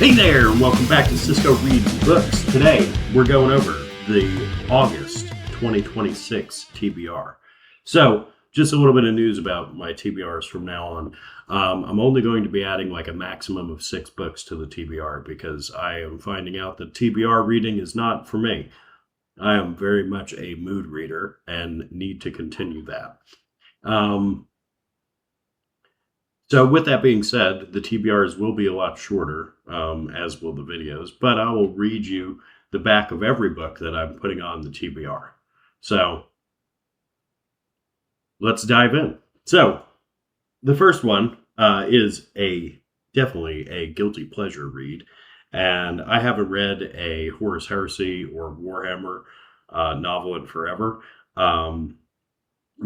Hey there, and welcome back to Cisco Reads Books. Today, we're going over the August 2026 TBR. So, just a little bit of news about my TBRs from now on. I'm only going to be adding like a maximum of 6 books to the TBR because I am finding out that TBR reading is not for me. I am very much a mood reader and need to continue that. So with that being said, the TBRs will be a lot shorter, as will the videos, but I will read you the back of every book that I'm putting on the TBR. So let's dive in. So the first one is definitely a guilty pleasure read, and I haven't read a Horus Heresy or Warhammer novel in forever.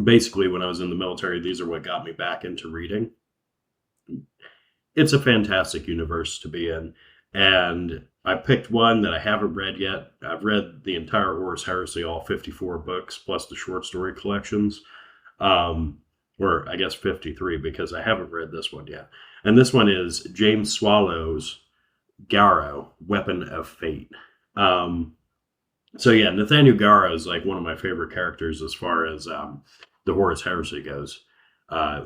Basically, when I was in the military, these are what got me back into reading. It's a fantastic universe to be in, and I picked one that I haven't read yet. I've read the entire Horus Heresy, all 54 books, plus the short story collections, or I guess 53, because I haven't read this one yet. And this one is James Swallow's Garrow, Weapon of Fate. So yeah, Nathaniel Garrow is like one of my favorite characters as far as the Horus Heresy goes.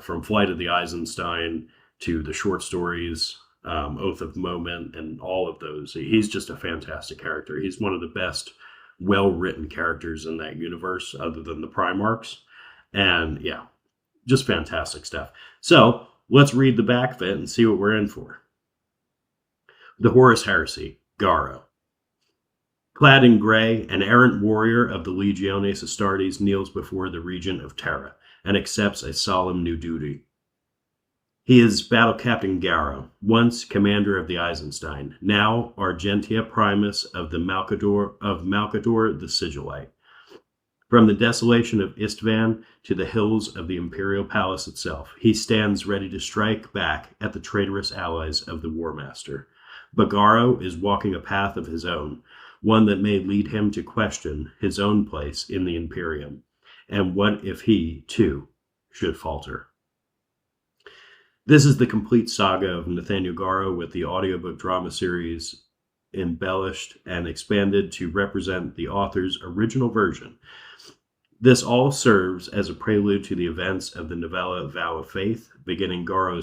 From Flight of the Eisenstein to the short stories, Oath of Moment, and all of those. He's just a fantastic character. He's one of the best well-written characters in that universe, other than the Primarchs. And yeah, just fantastic stuff. So let's read the back of it and see what we're in for. The Horus Heresy, Garrow. Clad in gray, an errant warrior of the Legiones Astartes kneels before the Regent of Terra and accepts a solemn new duty. He is Battle Captain Garrow, once commander of the Eisenstein, now Argentia Primus of Malkador the Sigillite. From the desolation of Istvan to the hills of the Imperial Palace itself, he stands ready to strike back at the traitorous allies of the War Master. But Garrow is walking a path of his own, one that may lead him to question his own place in the Imperium. And what if he, too, should falter? This is the complete saga of Nathaniel Garrow, with the audiobook drama series embellished and expanded to represent the author's original version. This all serves as a prelude to the events of the novella Vow of Faith, beginning Garrow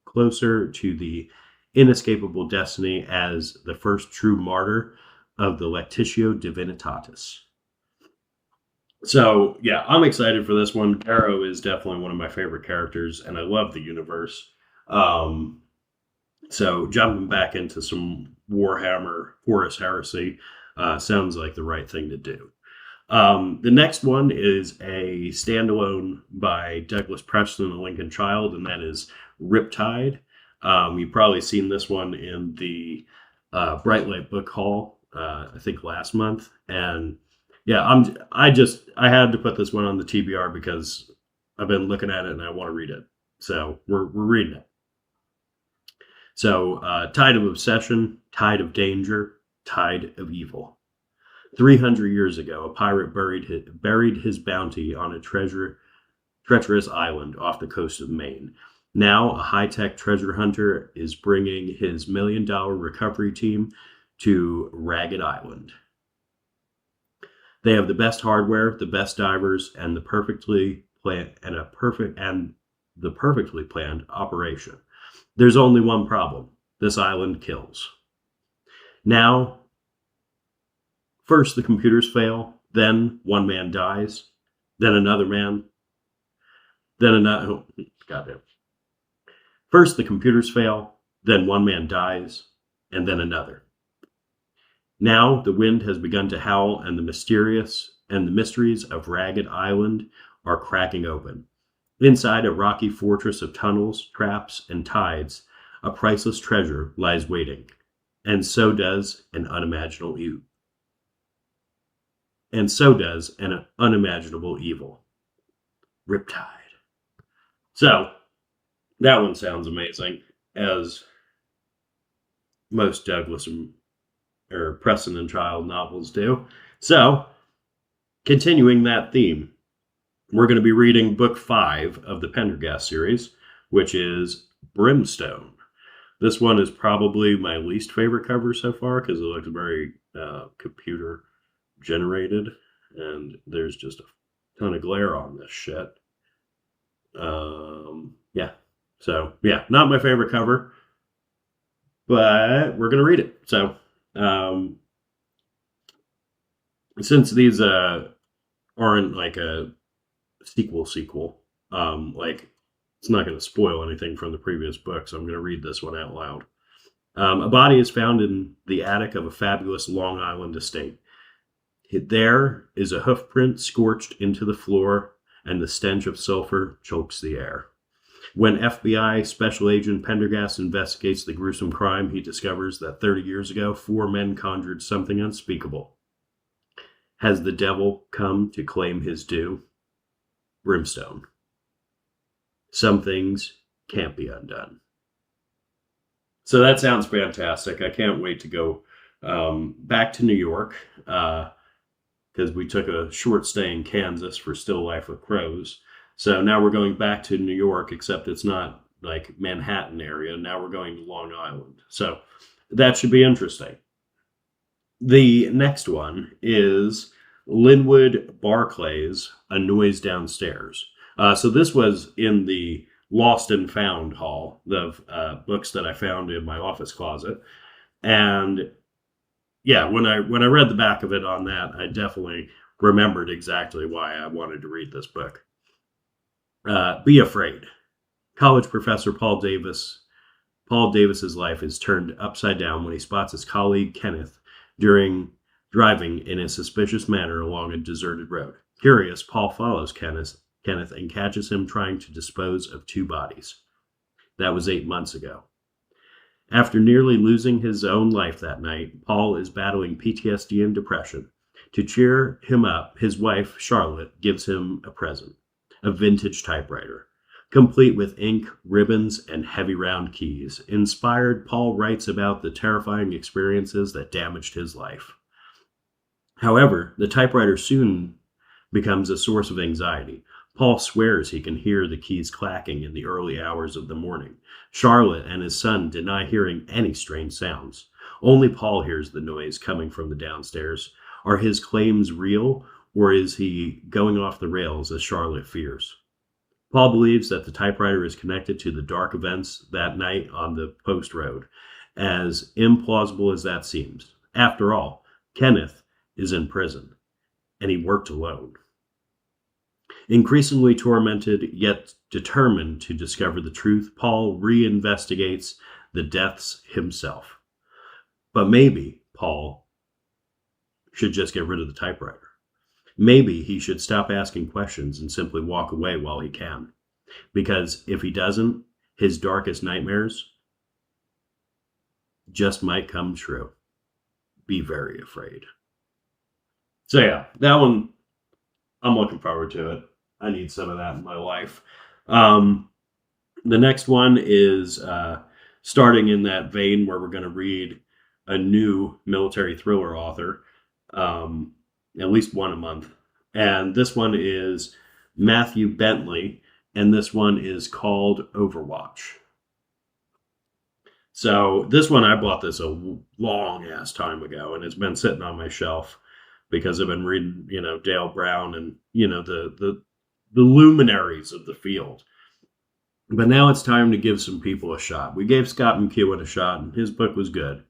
closer to the inescapable destiny as the first true martyr of the Lectitio Divinitatis. So, yeah, I'm excited for this one. Garrow is definitely one of my favorite characters, and I love the universe. So, jumping back into some Warhammer, Horus Heresy, sounds like the right thing to do. The next one is a standalone by Douglas Preston and Lincoln Child, and that is Riptide. You've probably seen this one in the Bright Light Book Haul, I think last month, and yeah, I had to put this one on the TBR because I've been looking at it and I want to read it. So we're reading it. So Tide of Obsession, Tide of Danger, Tide of Evil. 300 years ago, a pirate buried his bounty on a treacherous island off the coast of Maine. Now, a high-tech treasure hunter is bringing his $1 million recovery team to Ragged Island. They have the best hardware, the best divers, and the perfectly planned operation. There's only one problem. This island kills. Now, first the computers fail, then one man dies, then another man, then another. Oh, goddamn. First the computers fail, then one man dies, and then another. Now the wind has begun to howl, and the mysteries of Ragged Island are cracking open. Inside a rocky fortress of tunnels, traps, and tides, a priceless treasure lies waiting, and so does an unimaginable evil. Riptide. So that one sounds amazing, as most Douglas or Preston and Child novels do. So, continuing that theme, we're going to be reading book 5 of the Pendergast series, which is Brimstone. This one is probably my least favorite cover so far because it looks very computer generated, and there's just a ton of glare on this shit. Yeah. So yeah, not my favorite cover, but we're gonna read it. So um, since these aren't like a sequel, like it's not going to spoil anything from the previous book, so I'm going to read this one out loud. A body is found in the attic of a fabulous Long Island estate. There is a hoof print scorched into the floor, and the stench of sulfur chokes the air. When FBI Special Agent Pendergast investigates the gruesome crime, he discovers that 30 years ago, 4 men conjured something unspeakable. Has the devil come to claim his due? Brimstone. Some things can't be undone. So that sounds fantastic. I can't wait to go back to New York because we took a short stay in Kansas for Still Life of Crows. So now we're going back to New York, except it's not like Manhattan area. Now we're going to Long Island. So that should be interesting. The next one is Linwood Barclay's A Noise Downstairs. So this was in the Lost and Found haul, the books that I found in my office closet. And yeah, when I read the back of it on that, I definitely remembered exactly why I wanted to read this book. Be Afraid. College professor Paul Davis's life is turned upside down when he spots his colleague Kenneth driving in a suspicious manner along a deserted road. Curious, Paul follows Kenneth and catches him trying to dispose of 2 bodies. That was 8 months ago. After nearly losing his own life that night, Paul is battling PTSD and depression. To cheer him up, his wife, Charlotte, gives him a present, a vintage typewriter, complete with ink, ribbons, and heavy round keys. Inspired, Paul writes about the terrifying experiences that damaged his life. However, the typewriter soon becomes a source of anxiety. Paul swears he can hear the keys clacking in the early hours of the morning. Charlotte and his son deny hearing any strange sounds. Only Paul hears the noise coming from the downstairs. Are his claims real, or is he going off the rails as Charlotte fears? Paul believes that the typewriter is connected to the dark events that night on the post road, as implausible as that seems. After all, Kenneth is in prison, and he worked alone. Increasingly tormented, yet determined to discover the truth, Paul reinvestigates the deaths himself. But maybe Paul should just get rid of the typewriter. Maybe he should stop asking questions and simply walk away while he can. Because if he doesn't, his darkest nightmares just might come true. Be very afraid. So yeah, that one, I'm looking forward to it. I need some of that in my life. The next one is starting in that vein where we're going to read a new military thriller author, at least one a month. And this one is Matthew Bentley, and this one is called Overwatch. So this one, I bought this a long ass time ago, and it's been sitting on my shelf because I've been reading, Dale Brown and, the luminaries of the field. But now it's time to give some people a shot. We gave Scott McEwen a shot, and his book was good.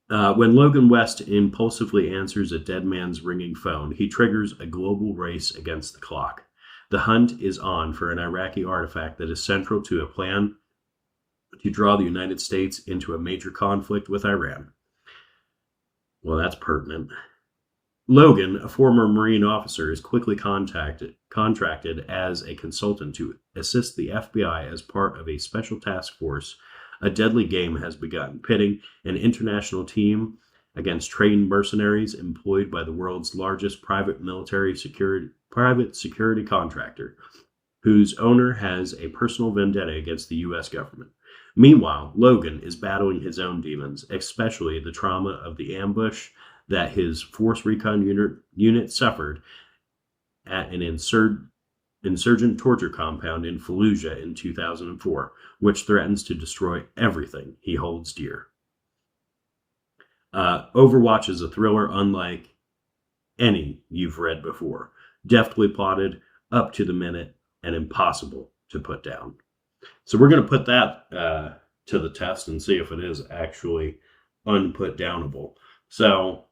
When Logan West impulsively answers a dead man's ringing phone, he triggers a global race against the clock. The hunt is on for an Iraqi artifact that is central to a plan to draw the United States into a major conflict with Iran. Well, that's pertinent. Logan, a former Marine officer, is quickly contracted as a consultant to assist the FBI as part of a special task force. A deadly game has begun, pitting an international team against trained mercenaries employed by the world's largest private security contractor, whose owner has a personal vendetta against the U.S. government. Meanwhile, Logan is battling his own demons, especially the trauma of the ambush that his Force Recon unit suffered at an insurgent torture compound in Fallujah in 2004, which threatens to destroy everything he holds dear. Overwatch is a thriller unlike any you've read before, deftly plotted, up to the minute, and impossible to put down. So we're going to put that to the test and see if it is actually unputdownable. So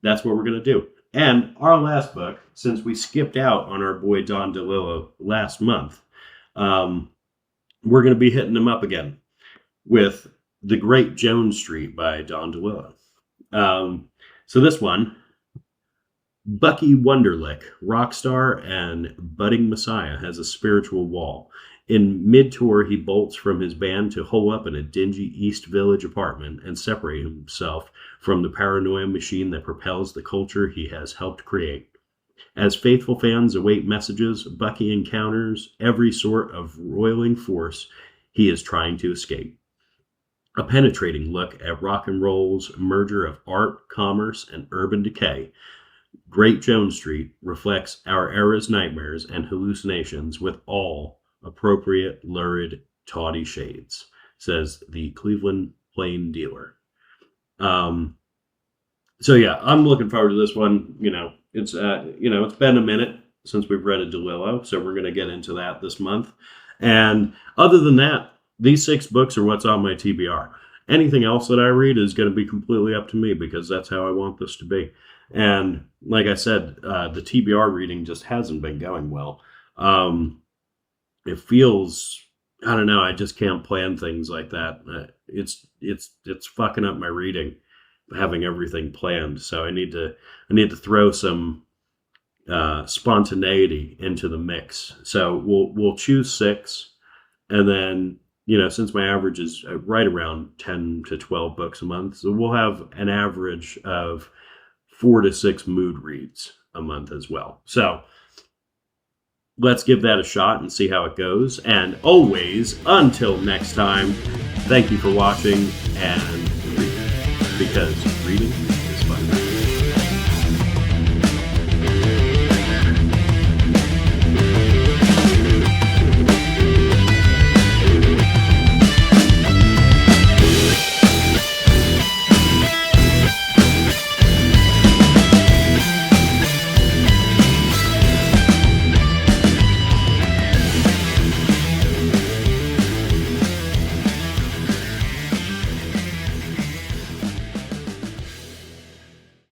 that's what we're going to do. And our last book, since we skipped out on our boy Don DeLillo last month, we're going to be hitting him up again with The Great Jones Street by Don DeLillo. So this one, Bucky Wunderlich, rock star and budding messiah, has a spiritual wall. In mid-tour, he bolts from his band to hole up in a dingy East Village apartment and separate himself from the paranoia machine that propels the culture he has helped create. As faithful fans await messages, Bucky encounters every sort of roiling force he is trying to escape. A penetrating look at rock and roll's merger of art, commerce, and urban decay, Great Jones Street reflects our era's nightmares and hallucinations with all appropriate, lurid, tawdy shades, says the Cleveland Plain Dealer. So yeah, I'm looking forward to this one. It's been a minute since we've read a DeLillo, so we're going to get into that this month. And other than that, these 6 books are what's on my TBR. Anything else that I read is going to be completely up to me because that's how I want this to be. And like I said, the TBR reading just hasn't been going well. It feels, I don't know, I just can't plan things like that. It's fucking up my reading, having everything planned. So I need to throw some spontaneity into the mix. So we'll choose 6, and then since my average is right around 10 to 12 books a month, so we'll have an average of 4 to 6 mood reads a month as well. So let's give that a shot and see how it goes. And always, until next time, thank you for watching and reading, because reading